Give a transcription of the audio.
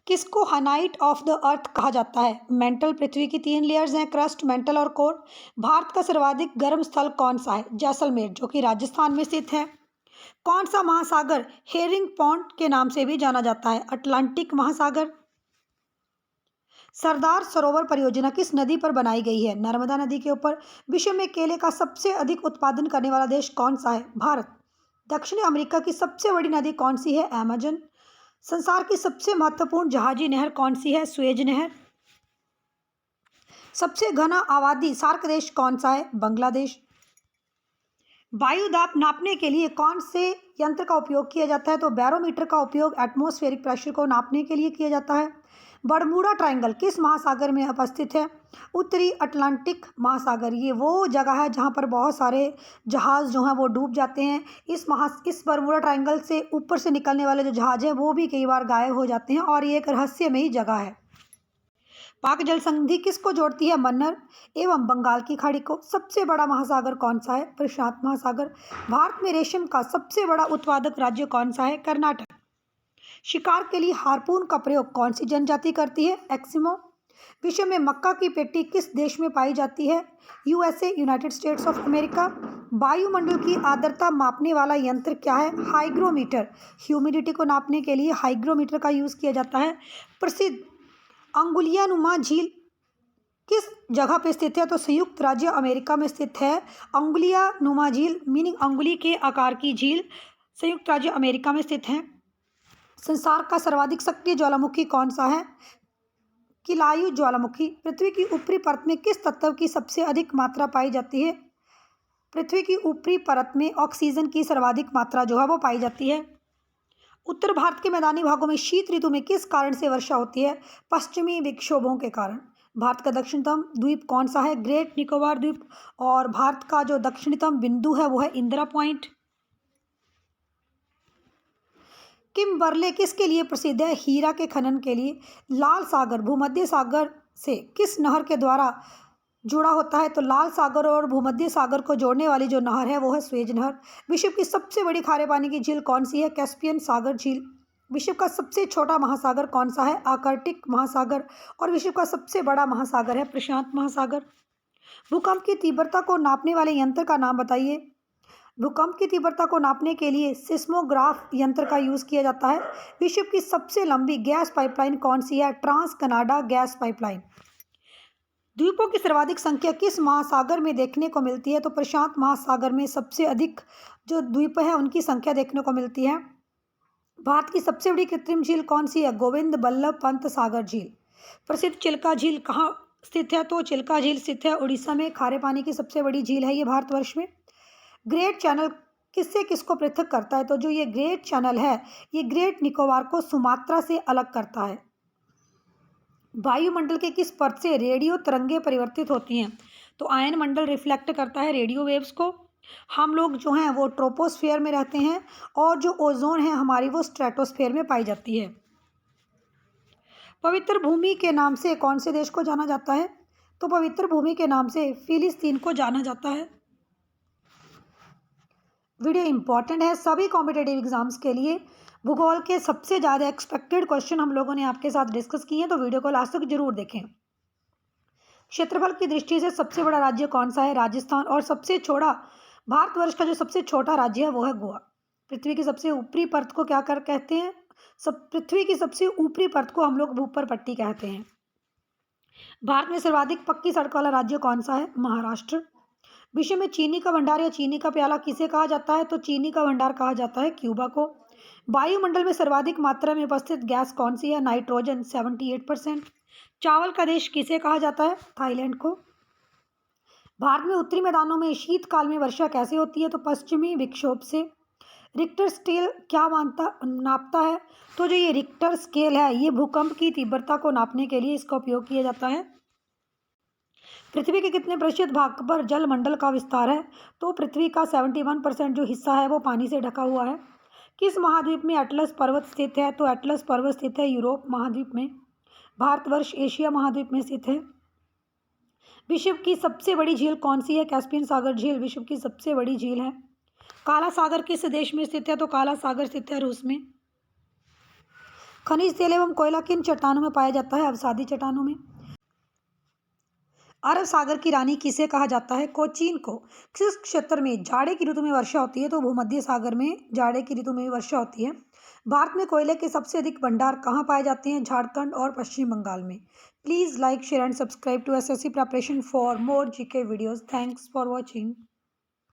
किसको हाइनाइट of the earth कहा जाता है? मेंटल, पृथ्वी की 3 लेयर्स हैं, क्रस्ट, मेंटल और कोर। भारत का सर्वाधिक गर्म स्थल कौन सा है? जैसलमेर, जो कि राजस्थान में स्थित है। कौन सा महासागर हेरिंग पॉन्ड के नाम से भी जाना जाता है? अटलांटिक महासागर। सरदार सरोवर परियोजना किस नदी पर बनाई गई है? नर्मदा नदी के ऊपर। विश्व में केले का सबसे अधिक उत्पादन करने वाला देश कौन सा है? भारत। दक्षिणी अमेरिका की सबसे बड़ी नदी कौन सी है? अमेजन। संसार की सबसे महत्वपूर्ण जहाजी नहर कौन सी है? सुएज नहर। सबसे घना आबादी सार्क देश कौन सा है? बांग्लादेश। वायु दाब नापने के लिए कौन से यंत्र का उपयोग किया जाता है? तो बैरोमीटर का उपयोग एटमॉस्फेरिक प्रेशर को नापने के लिए किया जाता है। बरमूडा ट्रायंगल किस महासागर में अवस्थित है? उत्तरी अटलांटिक महासागर। ये वो जगह है जहाँ पर बहुत सारे जहाज़ जो हैं वो डूब जाते हैं। इस बरमूडा ट्रायंगल से ऊपर से निकलने वाले जो जहाज़ हैं वो भी कई बार गायब हो जाते हैं और ये एक रहस्यमयी जगह है। पाक जल संधि किसको जोड़ती है? मन्नर एवं बंगाल की खाड़ी को। सबसे बड़ा महासागर कौन सा है? प्रशांत महासागर। भारत में रेशम का सबसे बड़ा उत्पादक राज्य कौन सा है? कर्नाटक। शिकार के लिए हार्पून का प्रयोग कौन सी जनजाति करती है? एस्किमो। विश्व में मक्का की पेटी किस देश में पाई जाती है? USA, United states of America. वायुमंडल की आर्द्रता मापने वाला यंत्र क्या है? हाइग्रोमीटर। ह्यूमिडिटी को नापने के लिए हाइग्रोमीटर का यूज़ किया जाता है। प्रसिद्ध अंगुलियानुमा झील किस जगह पे स्थित है? तो संयुक्त राज्य अमेरिका में स्थित है अंगुलियानुमा झील, मीनिंग अंगुली के आकार की झील, संयुक्त राज्य अमेरिका में स्थित है। संसार का सर्वाधिक सक्रिय ज्वालामुखी कौन सा है? किलायु ज्वालामुखी। पृथ्वी की ऊपरी परत में किस तत्व की सबसे अधिक मात्रा पाई जाती है? पृथ्वी की ऊपरी परत में ऑक्सीजन की सर्वाधिक मात्रा जो है वो पाई जाती है। उत्तर भारत के मैदानी भागों में शीत ऋतु में किस कारण से वर्षा होती है? पश्चिमी विक्षोभों के कारण। भारत का दक्षिणतम द्वीप कौन सा है? ग्रेट निकोबार द्वीप। और भारत का जो दक्षिणतम बिंदु है वो है इंदिरा पॉइंट। किम्बरले किसके लिए प्रसिद्ध है? हीरा के खनन के लिए। लाल सागर भूमध्य सागर से किस नहर के द्वारा जुड़ा होता है? तो लाल सागर और भूमध्य सागर को जोड़ने वाली जो नहर है वो है सुएज नहर। विश्व की सबसे बड़ी खारे पानी की झील कौन सी है? कैस्पियन सागर झील। विश्व का सबसे छोटा महासागर कौन सा है? आर्कटिक महासागर। और विश्व का सबसे बड़ा महासागर है प्रशांत महासागर। भूकंप की तीव्रता को नापने वाले यंत्र का नाम बताइए। भूकंप की तीव्रता को नापने के लिए सिस्मोग्राफ यंत्र का यूज़ किया जाता है। विश्व की सबसे लंबी गैस पाइपलाइन कौन सी है? Trans Canada gas pipeline. द्वीपों की सर्वाधिक संख्या किस महासागर में देखने को मिलती है? तो प्रशांत महासागर में सबसे अधिक जो द्वीप है उनकी संख्या देखने को मिलती है। भारत की सबसे बड़ी कृत्रिम झील कौन सी है? गोविंद बल्लभ पंत सागर झील। प्रसिद्ध चिल्का झील कहाँ स्थित है? तो चिल्का झील स्थित है उड़ीसा में। खारे पानी की सबसे बड़ी झील है ये भारतवर्ष में। ग्रेट चैनल किससे किसको पृथक करता है? तो जो ये ग्रेट चैनल है ये ग्रेट निकोबार को सुमात्रा से अलग करता है। वायुमंडल के किस परत से रेडियो तरंगें परिवर्तित होती हैं? तो आयन मंडल रिफ्लेक्ट करता है रेडियो वेव्स को। हम लोग जो हैं वो ट्रोपोस्फेयर में रहते हैं और जो ओजोन है हमारी वो स्ट्रेटोस्फेयर में पाई जाती है। पवित्र भूमि के नाम से कौन से देश को जाना जाता है? तो पवित्र भूमि के नाम से फिलिस्तीन को जाना जाता है। वीडियो इंपॉर्टेंट है सभी कॉम्पिटेटिव एग्जाम्स के लिए। भूगोल के सबसे ज़्यादा एक्सपेक्टेड क्वेश्चन हम लोगों ने आपके साथ डिस्कस किए हैं, तो वीडियो को लास्ट तक जरूर देखें। क्षेत्रफल की दृष्टि से सबसे बड़ा राज्य कौन सा है? राजस्थान। और सबसे छोटा भारतवर्ष का जो सबसे छोटा राज्य है वो है गोवा। पृथ्वी की सबसे ऊपरी परत को क्या कर कहते हैं? पृथ्वी की सबसे ऊपरी परत को हम लोग भूपर पट्टी कहते हैं। भारत में सर्वाधिक पक्की सड़क वाला राज्य कौन सा है? महाराष्ट्र। विश्व में चीनी का भंडार या चीनी का प्याला किसे कहा जाता है? तो चीनी का भंडार कहा जाता है क्यूबा को। वायुमंडल में सर्वाधिक मात्रा में उपस्थित गैस कौन सी है? नाइट्रोजन 78%। चावल का देश किसे कहा जाता है? थाईलैंड को। भारत में उत्तरी मैदानों में शीतकाल में वर्षा कैसे होती है? तो पश्चिमी विक्षोभ से। रिक्टर स्केल क्या नापता है? तो जो ये रिक्टर स्केल है ये भूकंप की तीव्रता को नापने के लिए इसका उपयोग किया जाता है। पृथ्वी के कितने प्रतिशत भाग पर जलमंडल का विस्तार है? तो पृथ्वी का 71% जो हिस्सा है वो पानी से ढका हुआ है। किस महाद्वीप में एटलस पर्वत स्थित है? तो एटलस पर्वत स्थित है यूरोप महाद्वीप में। भारतवर्ष एशिया महाद्वीप में स्थित है। विश्व की सबसे बड़ी झील कौन सी है? कैस्पियन सागर झील विश्व की सबसे बड़ी झील है। काला सागर किस देश में स्थित है? तो काला सागर स्थित है रूस में। खनिज तेल एवं कोयला किन चट्टानों में पाया जाता है? अवसादी चट्टानों में। अरब सागर की रानी किसे कहा जाता है? कोचीन को। किस क्षेत्र में जाड़े की ऋतु में वर्षा होती है? तो भूमध्य सागर में जाड़े की ऋतु में वर्षा होती है। भारत में कोयले के सबसे अधिक भंडार कहाँ पाए जाते हैं? झारखंड और पश्चिम बंगाल में। Please like share and subscribe to SSC preparation for more GK videos. Thanks for watching.